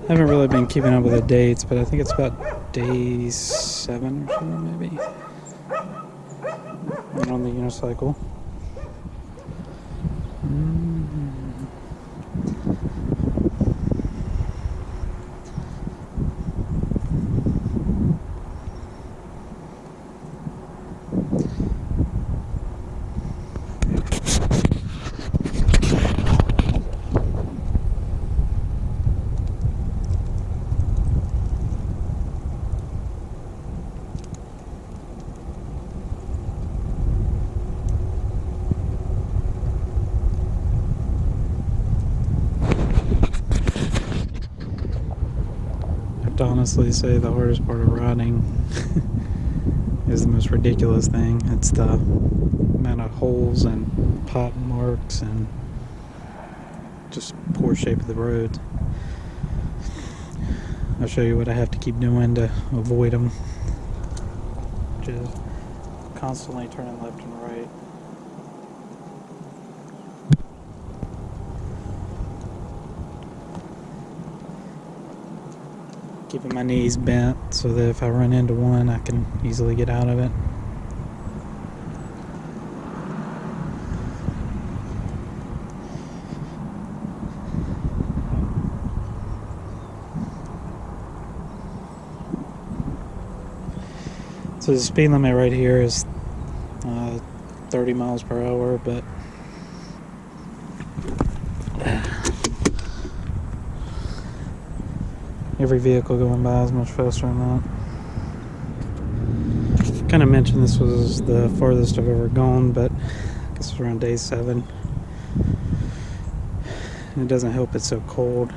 I haven't really been keeping up with the dates, but I think it's about day 7 or so, maybe. And on the unicycle. I have to honestly say the hardest part of riding is the most ridiculous thing. It's the amount of holes and pot marks and just poor shape of the road. I'll show you what I have to keep doing to avoid them. Just constantly turning left and right. Keeping my knees bent so that if I run into one, I can easily get out of it. So the speed limit right here is 30 miles per hour, but every vehicle going by is much faster than that. Kind of mentioned this was the farthest I've ever gone, but I guess it's around day 7. And it doesn't help it's so cold.